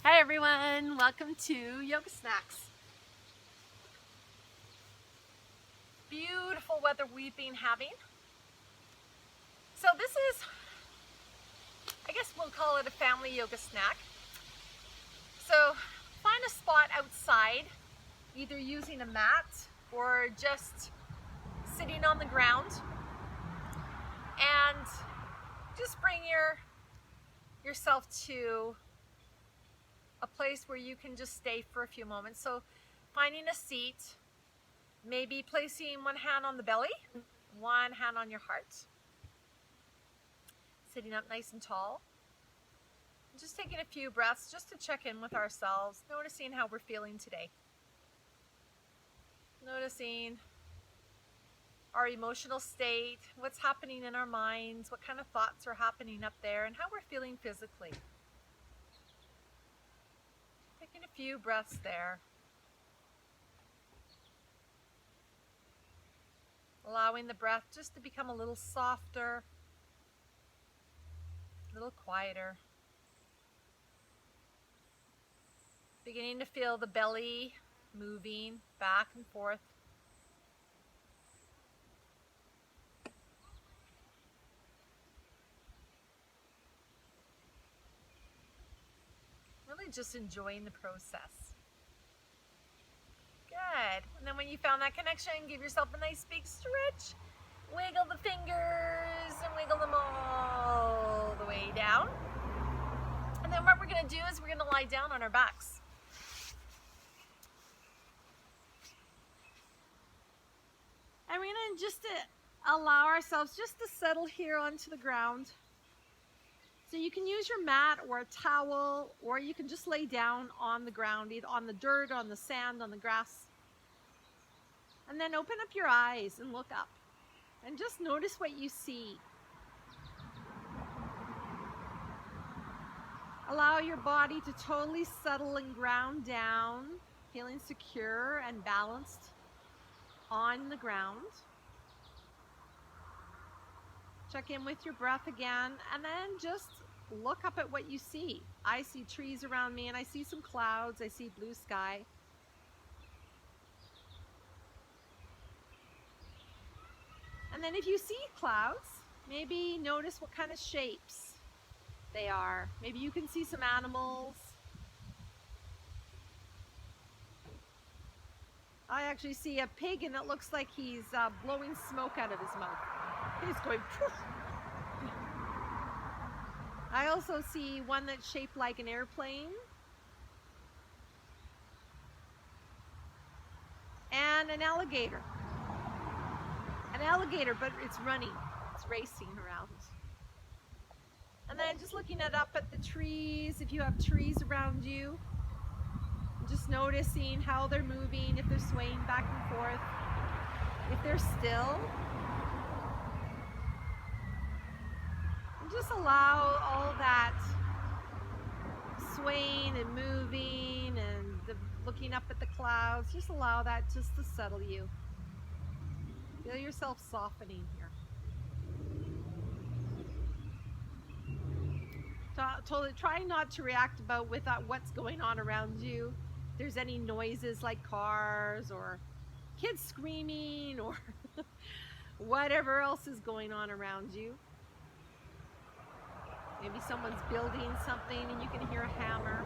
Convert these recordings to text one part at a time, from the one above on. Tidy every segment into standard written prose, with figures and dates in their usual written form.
Hi everyone, welcome to Yoga Snacks. Beautiful weather we've been having. So this is, I guess we'll call it a family yoga snack. So find a spot outside, either using a mat or just sitting on the ground, and just bring yourself to a place where you can just stay for a few moments. So finding a seat, maybe placing one hand on the belly, one hand on your heart, sitting up nice and tall. Just taking a few breaths just to check in with ourselves, noticing how we're feeling today. Noticing our emotional state, what's happening in our minds, what kind of thoughts are happening up there, and how we're feeling physically. Taking a few breaths there. Allowing the breath just to become a little softer, a little quieter. Beginning to feel the belly moving back and forth. Really just enjoying the process. Good. And then when you found that connection, give yourself a nice big stretch. Wiggle the fingers and wiggle them all the way down. And then what we're going to do is we're going to lie down on our backs. And we're going to just allow ourselves just to settle here onto the ground. So you can use your mat or a towel, or you can just lay down on the ground, either on the dirt, on the sand, on the grass. And then open up your eyes and look up. And just notice what you see. Allow your body to totally settle and ground down, feeling secure and balanced on the ground. Check in with your breath again, and then just look up at what you see. I see trees around me, and I see some clouds. I see blue sky. And then if you see clouds, maybe notice what kind of shapes they are. Maybe you can see some animals. I actually see a pig, and it looks like he's blowing smoke out of his mouth. He's going poof. I also see one that's shaped like an airplane. And an alligator. An alligator, but it's running. It's racing around. And then just looking up at the trees, if you have trees around you, just noticing how they're moving, if they're swaying back and forth, if they're still. And just allow all that swaying and moving and looking up at the clouds, just allow that just to settle you. Feel yourself softening here. Totally try not to react with what's going on around you. If there's any noises like cars or kids screaming or whatever else is going on around you. Maybe someone's building something and you can hear a hammer.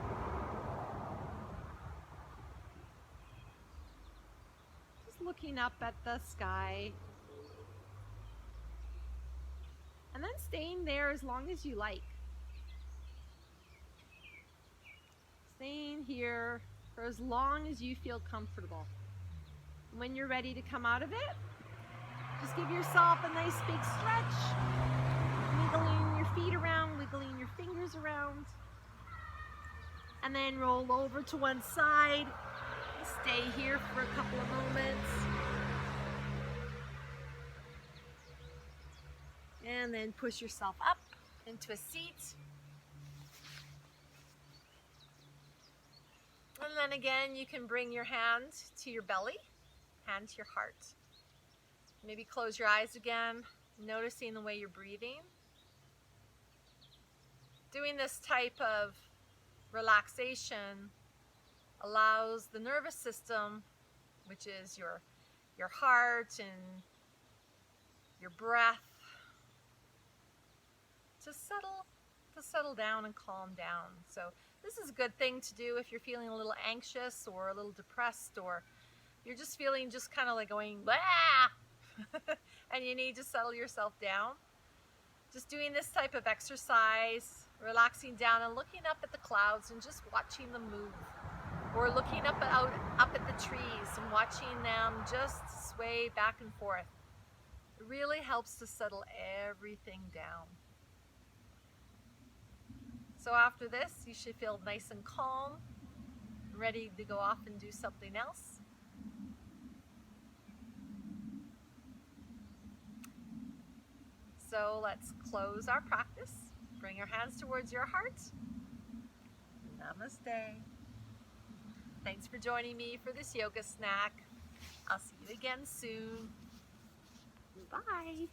Just looking up at the sky. And then staying there as long as you like. Staying here for as long as you feel comfortable. And when you're ready to come out of it, just give yourself a nice big stretch, wiggling your feet around, wiggling your fingers around, and then roll over to one side. Stay here for a couple of moments. And then push yourself up into a seat. And then again, you can bring your hand to your belly, hand to your heart. Maybe close your eyes again, noticing the way you're breathing. Doing this type of relaxation allows the nervous system, which is your heart and your breath, to settle down and calm down. So this is a good thing to do if you're feeling a little anxious or a little depressed, or you're just feeling just kind of like going, "Blah!" and you need to settle yourself down. Just doing this type of exercise, relaxing down and looking up at the clouds and just watching them move. Or looking up at the trees and watching them just sway back and forth. It really helps to settle everything down. So after this, you should feel nice and calm, ready to go off and do something else. So let's close our practice. Bring your hands towards your heart. Namaste. Thanks for joining me for this yoga snack. I'll see you again soon. Bye.